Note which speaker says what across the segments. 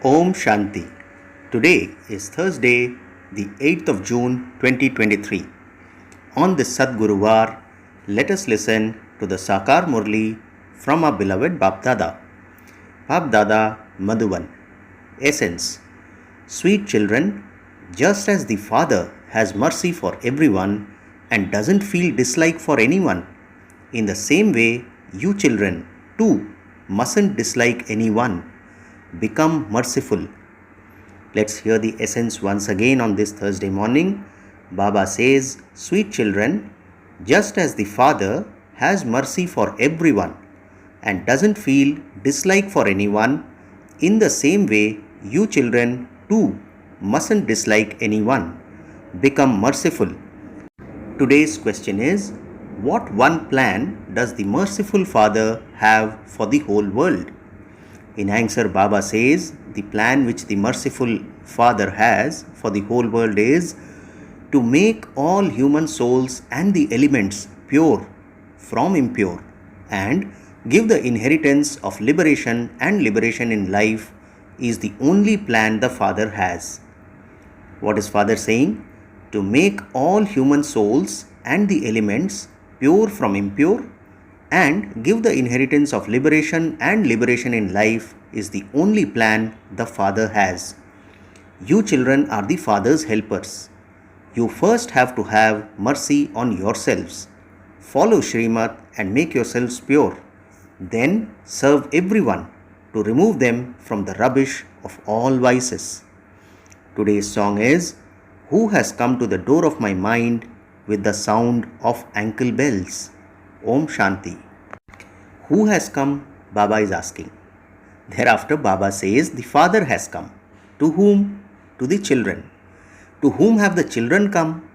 Speaker 1: Om Shanti. Today is Thursday, the 8th of June 2023. On this Satgurubar, let us listen to the Sakar Murli from our beloved Bap Dada. Bap Dada Madhuban. Essence. Sweet children, just as the Father has mercy for everyone and doesn't feel dislike for anyone, in the same way, you children too mustn't dislike anyone. Become merciful. Let's hear the essence once again on this Thursday morning. Baba says, sweet children, just as the Father has mercy for everyone and doesn't feel dislike for anyone, in the same way, you children too mustn't dislike anyone. Become merciful. Today's question is, what one plan does the merciful Father have for the whole world? In answer, Baba says, the plan which the merciful Father has for the whole world is to make all human souls and the elements pure from impure and give the inheritance of liberation and liberation in life is the only plan the Father has. What is Father saying? To make all human souls and the elements pure from impure and give the inheritance of liberation and liberation in life is the only plan the Father has. You children are the Father's helpers. You first have to have mercy on yourselves. Follow Srimad and make yourselves pure. Then serve everyone to remove them from the rubbish of all vices. Today's song is, Who has come to the door of my mind with the sound of ankle bells? Om Shanti. Who has come? Baba is asking. Thereafter Baba says the Father has come. To whom? To the children. To whom have the children come?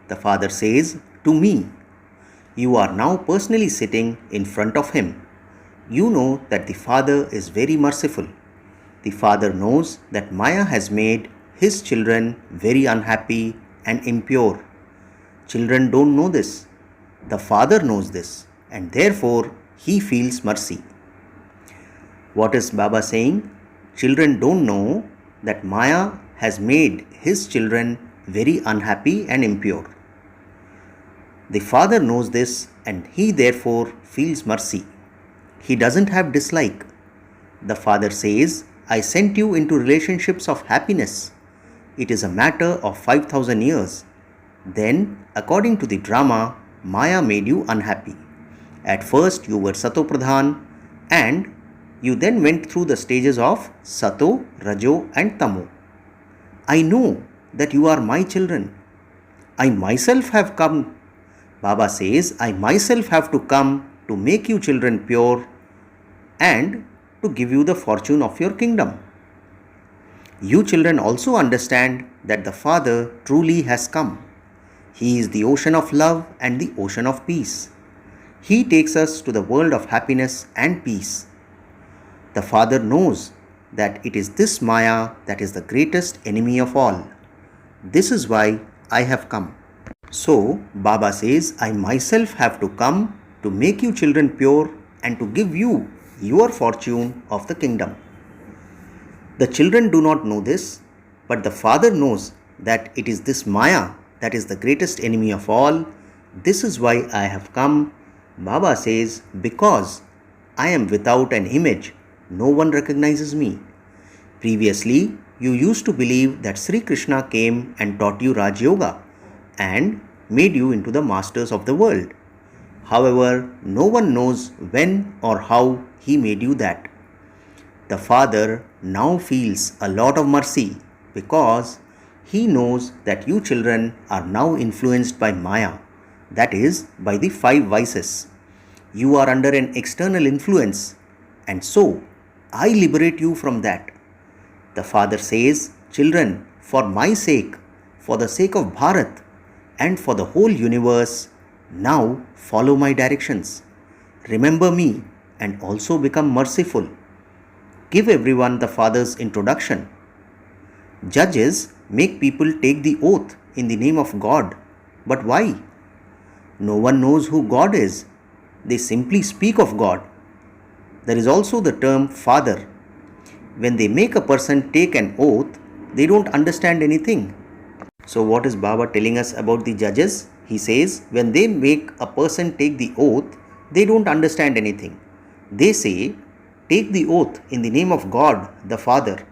Speaker 1: The Father says, to me. You are now personally sitting in front of Him. You know that the Father is very merciful. The Father knows that Maya has made His children very unhappy and impure. Children don't know this. The Father knows this, and therefore He feels mercy. What is Baba saying? Children don't know that Maya has made His children very unhappy and impure. The Father knows this, and He therefore feels mercy. He doesn't have dislike. The Father says, I sent you into relationships of happiness. It is a matter of 5,000 years. Then, according to the drama, Maya made you unhappy. At first you were Sato Pradhan and you then went through the stages of Sato, Rajo and Tamo. I know that you are my children. I myself have come. Baba says, I myself have to come to make you children pure and to give you the fortune of your kingdom. You children also understand that the Father truly has come. He is the ocean of love and the ocean of peace. He takes us to the world of happiness and peace. The Father knows that it is this Maya that is the greatest enemy of all. This is why I have come. So, Baba says, I myself have to come to make you children pure and to give you your fortune of the kingdom. The children do not know this, but the Father knows that it is this Maya that is the greatest enemy of all. This is why I have come. Baba says, because I am without an image, no one recognizes me. Previously, you used to believe that Sri Krishna came and taught you Raj Yoga and made you into the masters of the world. However, no one knows when or how he made you that. The Father now feels a lot of mercy because He knows that you children are now influenced by Maya, that is, by the 5 vices. You are under an external influence, and so I liberate you from that. The Father says, children, for my sake, for the sake of Bharat, and for the whole universe, now follow my directions. Remember me and also become merciful. Give everyone the Father's introduction. Judges make people take the oath in the name of God. But why? No one knows who God is. They simply speak of God. There is also the term Father. when they make a person take an oath, they don't understand anything. So, what is Baba telling us about the judges? He says, when they make a person take the oath, they don't understand anything. They say, take the oath in the name of God, the Father.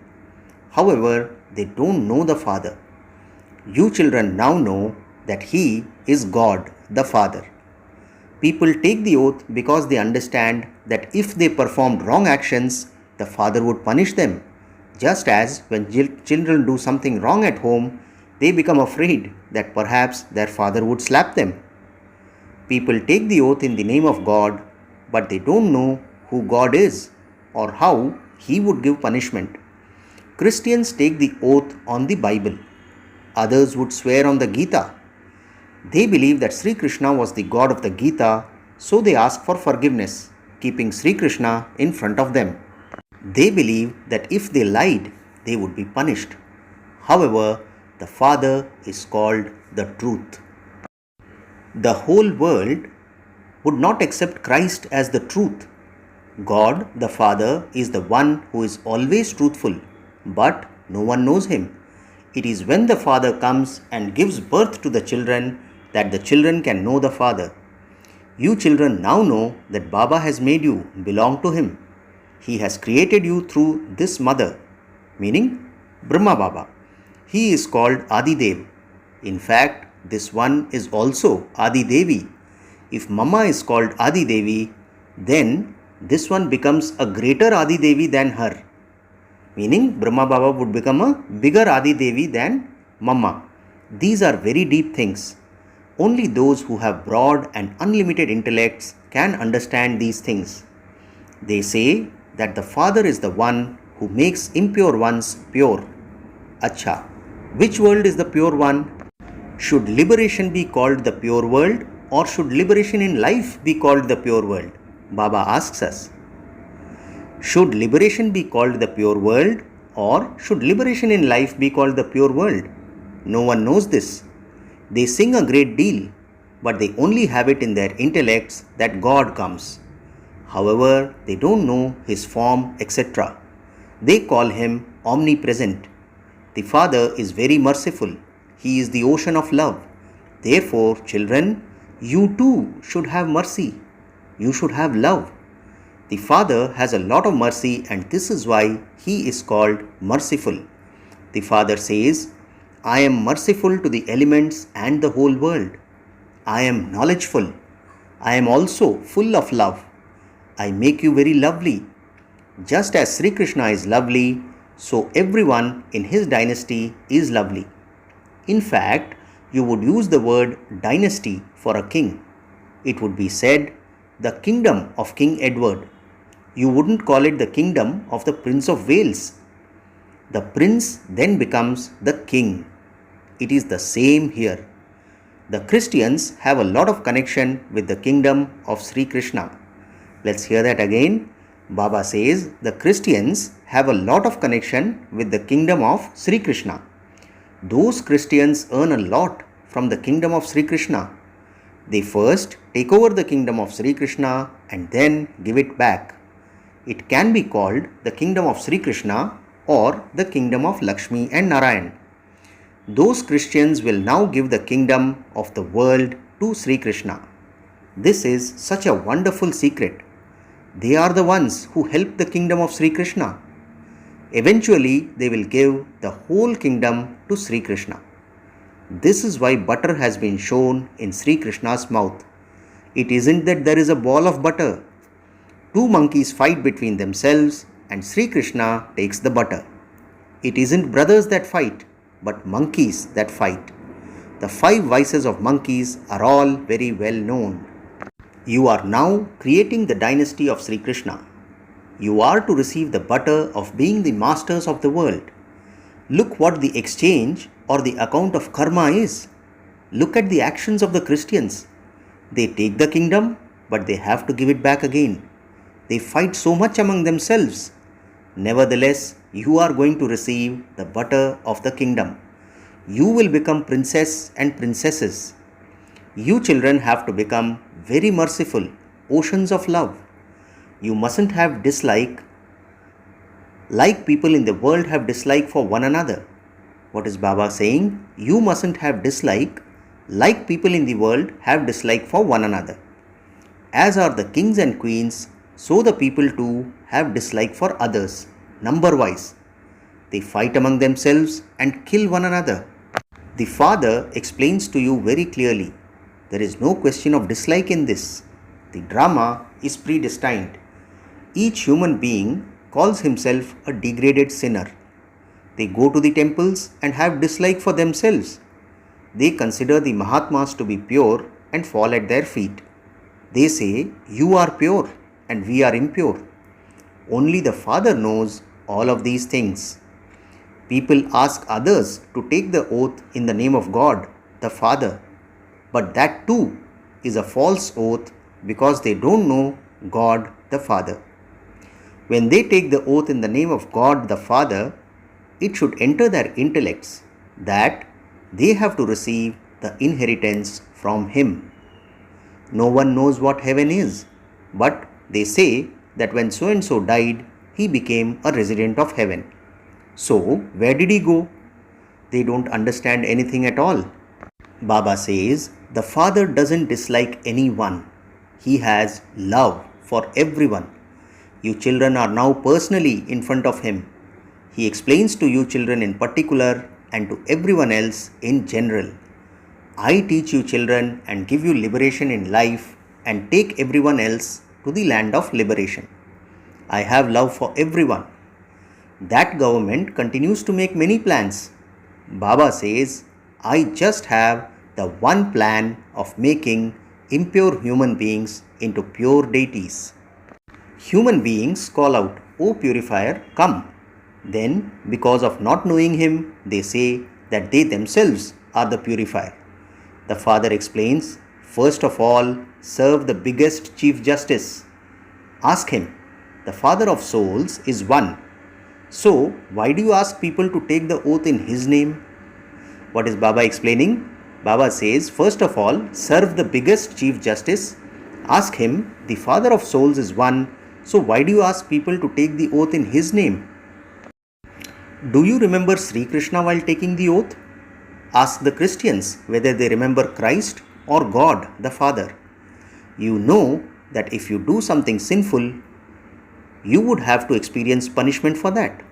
Speaker 1: However, they don't know the Father. You children now know that He is God, the Father. People take the oath because they understand that if they performed wrong actions, the Father would punish them. Just as when children do something wrong at home, they become afraid that perhaps their father would slap them. People take the oath in the name of God, but they don't know who God is or how He would give punishment. Christians take the oath on the Bible. Others would swear on the Gita. They believe that Sri Krishna was the God of the Gita, so they ask for forgiveness, keeping Sri Krishna in front of them. They believe that if they lied, they would be punished. However, the Father is called the truth. The whole world would not accept Christ as the truth. God, the Father, is the one who is always truthful, but no one knows Him. It is when the Father comes and gives birth to the children that the children can know the Father. You children now know that Baba has made you belong to Him. He has created you through this mother, meaning Brahma Baba. He is called Adi Dev. In fact, this one is also Adi Devi. If Mama is called Adi Devi, then this one becomes a greater Adi Devi than her. Meaning Brahma Baba would become a bigger Adi Devi than Mama. These are very deep things. Only those who have broad and unlimited intellects can understand these things. They say that the Father is the one who makes impure ones pure. Acha, which world is the pure one? Should liberation be called the pure world, or should liberation in life be called the pure world? Baba asks us. Should liberation be called the pure world, or should liberation in life be called the pure world? No one knows this. They sing a great deal, but they only have it in their intellects that God comes. However, they don't know His form, etc. They call Him omnipresent. The Father is very merciful. He is the ocean of love. Therefore, children, you too should have mercy. You should have love. The Father has a lot of mercy, and this is why He is called merciful. The Father says, I am merciful to the elements and the whole world. I am knowledgeful. I am also full of love. I make you very lovely. Just as Sri Krishna is lovely, so everyone in his dynasty is lovely. In fact, you would use the word dynasty for a king. It would be said, the kingdom of King Edward. You wouldn't call it the kingdom of the Prince of Wales. The prince then becomes the king. It is the same here. The Christians have a lot of connection with the kingdom of Sri Krishna. Let's hear that again. Baba says the Christians have a lot of connection with the kingdom of Sri Krishna. Those Christians earn a lot from the kingdom of Sri Krishna. They first take over the kingdom of Sri Krishna and then give it back. It can be called the kingdom of Sri Krishna or the kingdom of Lakshmi and Narayan. Those Christians will now give the kingdom of the world to Sri Krishna. This is such a wonderful secret. They are the ones who help the kingdom of Sri Krishna. Eventually, they will give the whole kingdom to Sri Krishna. This is why butter has been shown in Sri Krishna's mouth. It isn't that there is a ball of butter. Two monkeys fight between themselves and Sri Krishna takes the butter. It isn't brothers that fight, but monkeys that fight. The 5 vices of monkeys are all very well known. You are now creating the dynasty of Sri Krishna. You are to receive the butter of being the masters of the world. Look what the exchange or the account of karma is. Look at the actions of the Christians. They take the kingdom, but they have to give it back again. They fight so much among themselves. Nevertheless, you are going to receive the butter of the kingdom. You will become princess and princesses. You children have to become very merciful, oceans of love. You mustn't have dislike Like people in the world have dislike for one another. What is Baba saying? You mustn't have dislike like people in the world have dislike for one another. As are the kings and queens, so the people too have dislike for others, number wise. They fight among themselves and kill one another. The Father explains to you very clearly. There is no question of dislike in this. The drama is predestined. Each human being calls himself a degraded sinner. They go to the temples and have dislike for themselves. They consider the Mahatmas to be pure and fall at their feet. They say, "You are pure and we are impure." Only the Father knows all of these things. People ask others to take the oath in the name of God, the Father. But that too is a false oath because they don't know God, the Father. When they take the oath in the name of God, the Father, it should enter their intellects that they have to receive the inheritance from Him. No one knows what heaven is, but they say that when so and so died, he became a resident of heaven. So, where did he go? They don't understand anything at all. Baba says the Father doesn't dislike anyone. He has love for everyone. You children are now personally in front of Him. He explains to you children in particular and to everyone else in general. I teach you children and give you liberation in life and take everyone else to the land of liberation. I have love for everyone. That government continues to make many plans. Baba says, I just have the one plan of making impure human beings into pure deities. Human beings call out, "O purifier, come." Then, because of not knowing Him, they say that they themselves are the purifier. The Father explains, first of all, serve the biggest Chief Justice. Ask him. The Father of souls is one. So, why do you ask people to take the oath in His name? What is Baba explaining? Baba says, first of all, serve the biggest Chief Justice. Ask him. The Father of souls is one. So, why do you ask people to take the oath in His name? Do you remember Sri Krishna while taking the oath? Ask the Christians whether they remember Christ or God the Father. You know that if you do something sinful, you would have to experience punishment for that.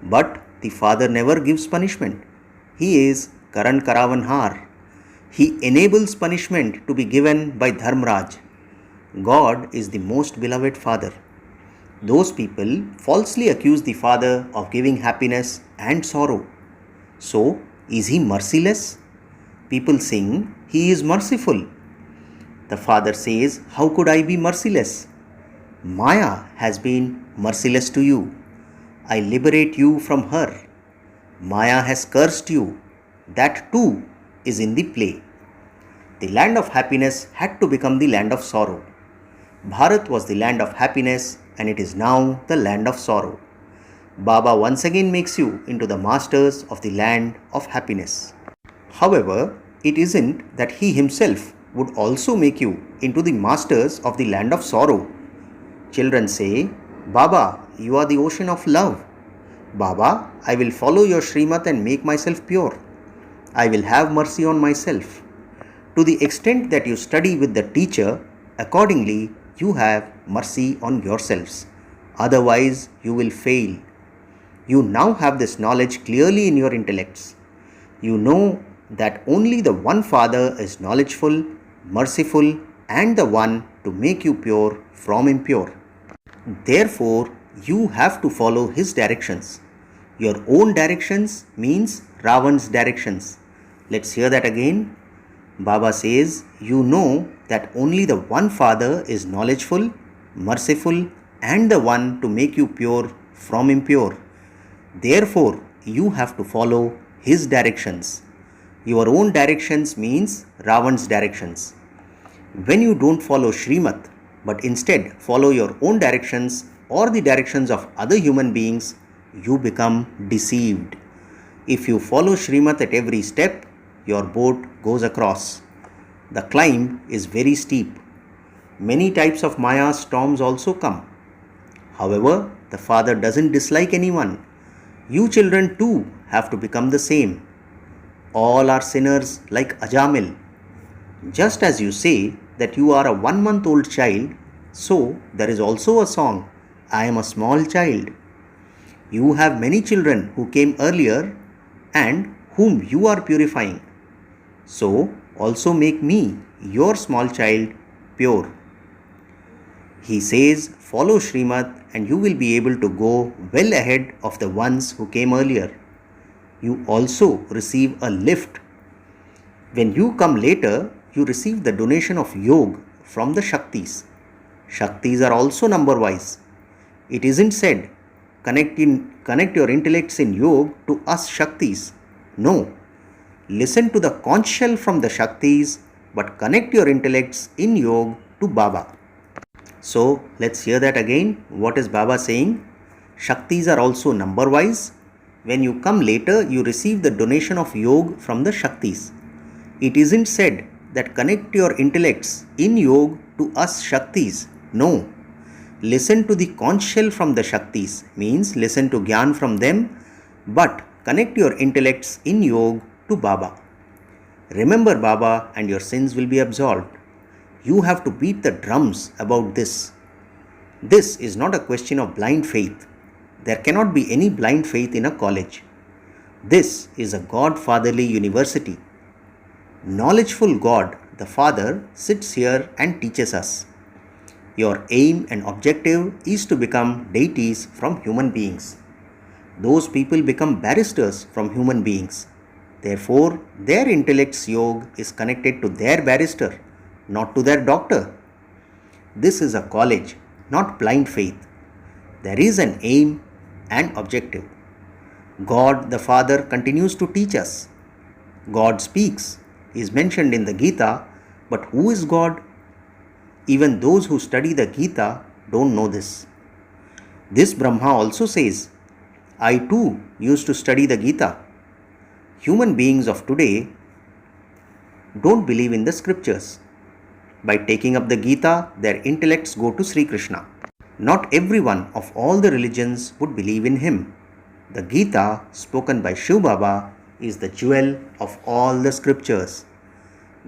Speaker 1: But the Father never gives punishment. He is Karan Karavanhar. He enables punishment to be given by Dharmraj. God is the most beloved Father. Those people falsely accuse the Father of giving happiness and sorrow. So, is He merciless? People sing, He is merciful. The Father says, how could I be merciless? Maya has been merciless to you. I liberate you from her. Maya has cursed you. That too is in the play. The land of happiness had to become the land of sorrow. Bharat was the land of happiness and it is now the land of sorrow. Baba once again makes you into the masters of the land of happiness. However, it isn't that He Himself would also make you into the masters of the land of sorrow. Children say, Baba, you are the ocean of love. Baba, I will follow your Srimat and make myself pure. I will have mercy on myself. To the extent that you study with the teacher, accordingly you have mercy on yourselves. Otherwise, you will fail. You now have this knowledge clearly in your intellects. You know that only the one Father is knowledgeful, merciful, and the one to make you pure from impure. Therefore, you have to follow His directions. Your own directions means Ravan's directions. Let's hear that again. Baba says, you know that only the one Father is knowledgeful, merciful, and the one to make you pure from impure. Therefore, you have to follow His directions. Your own directions means Ravan's directions. When you don't follow Srimat, but instead follow your own directions or the directions of other human beings, you become deceived. If you follow Srimat at every step, your boat goes across. The climb is very steep. Many types of Maya storms also come. However, the Father doesn't dislike anyone. You children too have to become the same. All are sinners like Ajamil. Just as you say that you are a 1 month old child, so there is also a song, I am a small child. You have many children who came earlier and whom you are purifying. So also make me, your small child, pure. He says, follow Srimad and you will be able to go well ahead of the ones who came earlier. You also receive a lift. When you come later, you receive the donation of Yog from the Shaktis. Shaktis are also number wise. It isn't said, connect your intellects in Yog to us Shaktis. No. Listen to the conch shell from the Shaktis, but connect your intellects in Yog to Baba. So let's hear that again. What is Baba saying? Shaktis are also number wise. When you come later, you receive the donation of Yog from the Shaktis. It isn't said that connect your intellects in Yog to us Shaktis. No. Listen to the conch shell from the Shaktis, means listen to Gyan from them, but connect your intellects in Yog to Baba. Remember Baba and your sins will be absolved. You have to beat the drums about this. This is not a question of blind faith. There cannot be any blind faith in a college. This is a God-fatherly university. Knowledgeful God, the Father, sits here and teaches us. Your aim and objective is to become deities from human beings. Those people become barristers from human beings. Therefore, their intellect's yoga is connected to their barrister, not to their doctor. This is a college, not blind faith. There is an aim and objective. God the Father continues to teach us. God speaks, is mentioned in the Gita, but who is God? Even those who study the Gita don't know this. This Brahma also says, I too used to study the Gita. Human beings of today don't believe in the scriptures. By taking up the Gita, their intellects go to Sri Krishna. Not everyone of all the religions would believe in him. The Gita, spoken by Shiv Baba, is the jewel of all the scriptures.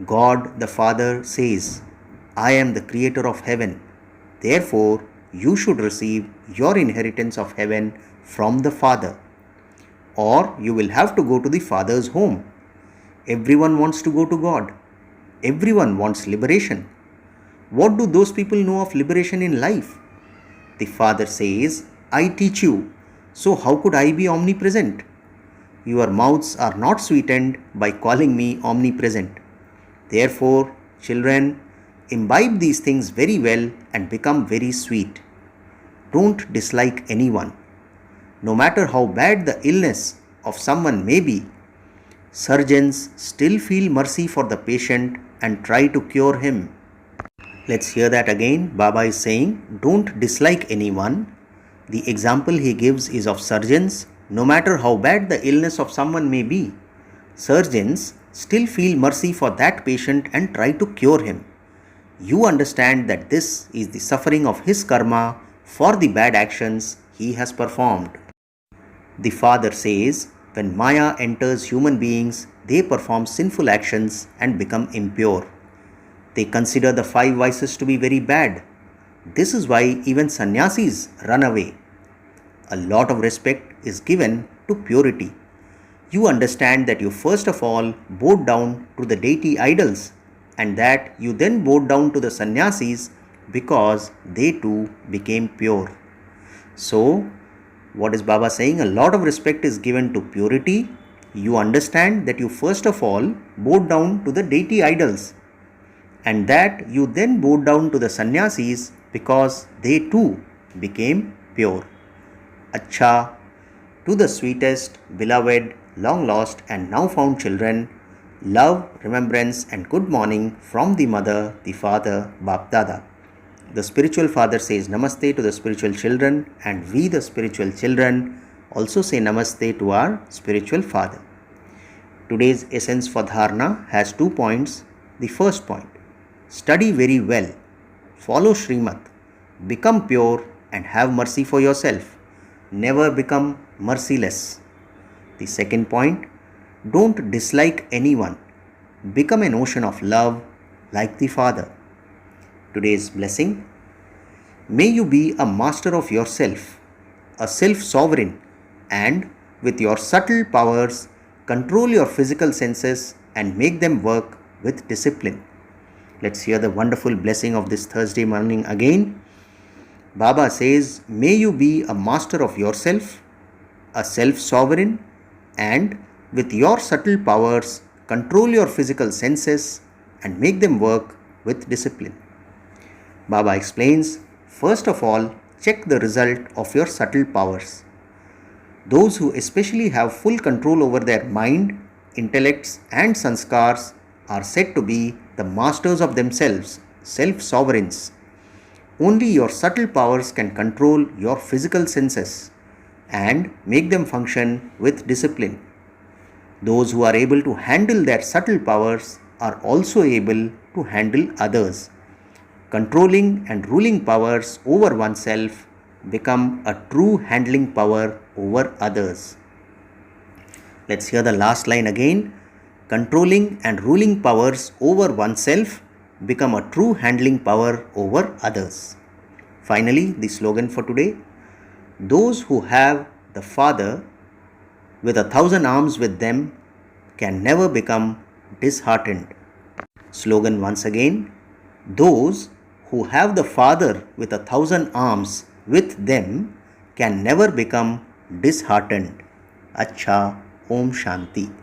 Speaker 1: God the Father says, I am the creator of heaven. Therefore, you should receive your inheritance of heaven from the Father. Or you will have to go to the Father's home. Everyone wants to go to God. Everyone wants liberation. What do those people know of liberation in life? The Father says, I teach you. So how could I be omnipresent? Your mouths are not sweetened by calling me omnipresent. Therefore, children, imbibe these things very well and become very sweet. Don't dislike anyone. No matter how bad the illness of someone may be, surgeons still feel mercy for the patient and try to cure him. Let's hear that again. Baba is saying, don't dislike anyone. The example he gives is of surgeons. No matter how bad the illness of someone may be, surgeons still feel mercy for that patient and try to cure him. You understand that this is the suffering of his karma for the bad actions he has performed. The Father says, when Maya enters human beings, they perform sinful actions and become impure. They consider the 5 vices to be very bad. This is why even sannyasis run away. A lot of respect is given to purity. You understand that you first of all bowed down to the deity idols and that you then bowed down to the sannyasis because they too became pure. So, what is Baba saying? A lot of respect is given to purity. You understand that you first of all bowed down to the deity idols and that you then bowed down to the sannyasis because they too became pure. Acha, to the sweetest, beloved, long lost and now found children, love, remembrance and good morning from the mother, the father, Bap Dada. The spiritual father says Namaste to the spiritual children and we the spiritual children also say Namaste to our spiritual father. Today's essence for Dharna has 2 points. The first point, study very well, follow Srimad, become pure and have mercy for yourself. Never become merciless. The second point, don't dislike anyone. Become an ocean of love like the Father. Today's blessing, may you be a master of yourself, a self-sovereign, and with your subtle powers, control your physical senses and make them work with discipline. Let's hear the wonderful blessing of this Thursday morning again. Baba says, may you be a master of yourself, a self-sovereign, and with your subtle powers, control your physical senses and make them work with discipline. Baba explains, first of all, check the result of your subtle powers. Those who especially have full control over their mind, intellects, and sanskars are said to be the masters of themselves, self-sovereigns. Only your subtle powers can control your physical senses and make them function with discipline. Those who are able to handle their subtle powers are also able to handle others. Controlling and ruling powers over oneself become a true handling power over others. Let's hear the last line again. Controlling and ruling powers over oneself become a true handling power over others. Finally, the slogan for today, those who have the Father with 1,000 arms with them can never become disheartened. Slogan once again, those who have the Father with 1,000 arms with them can never become disheartened. Acha, Om Shanti.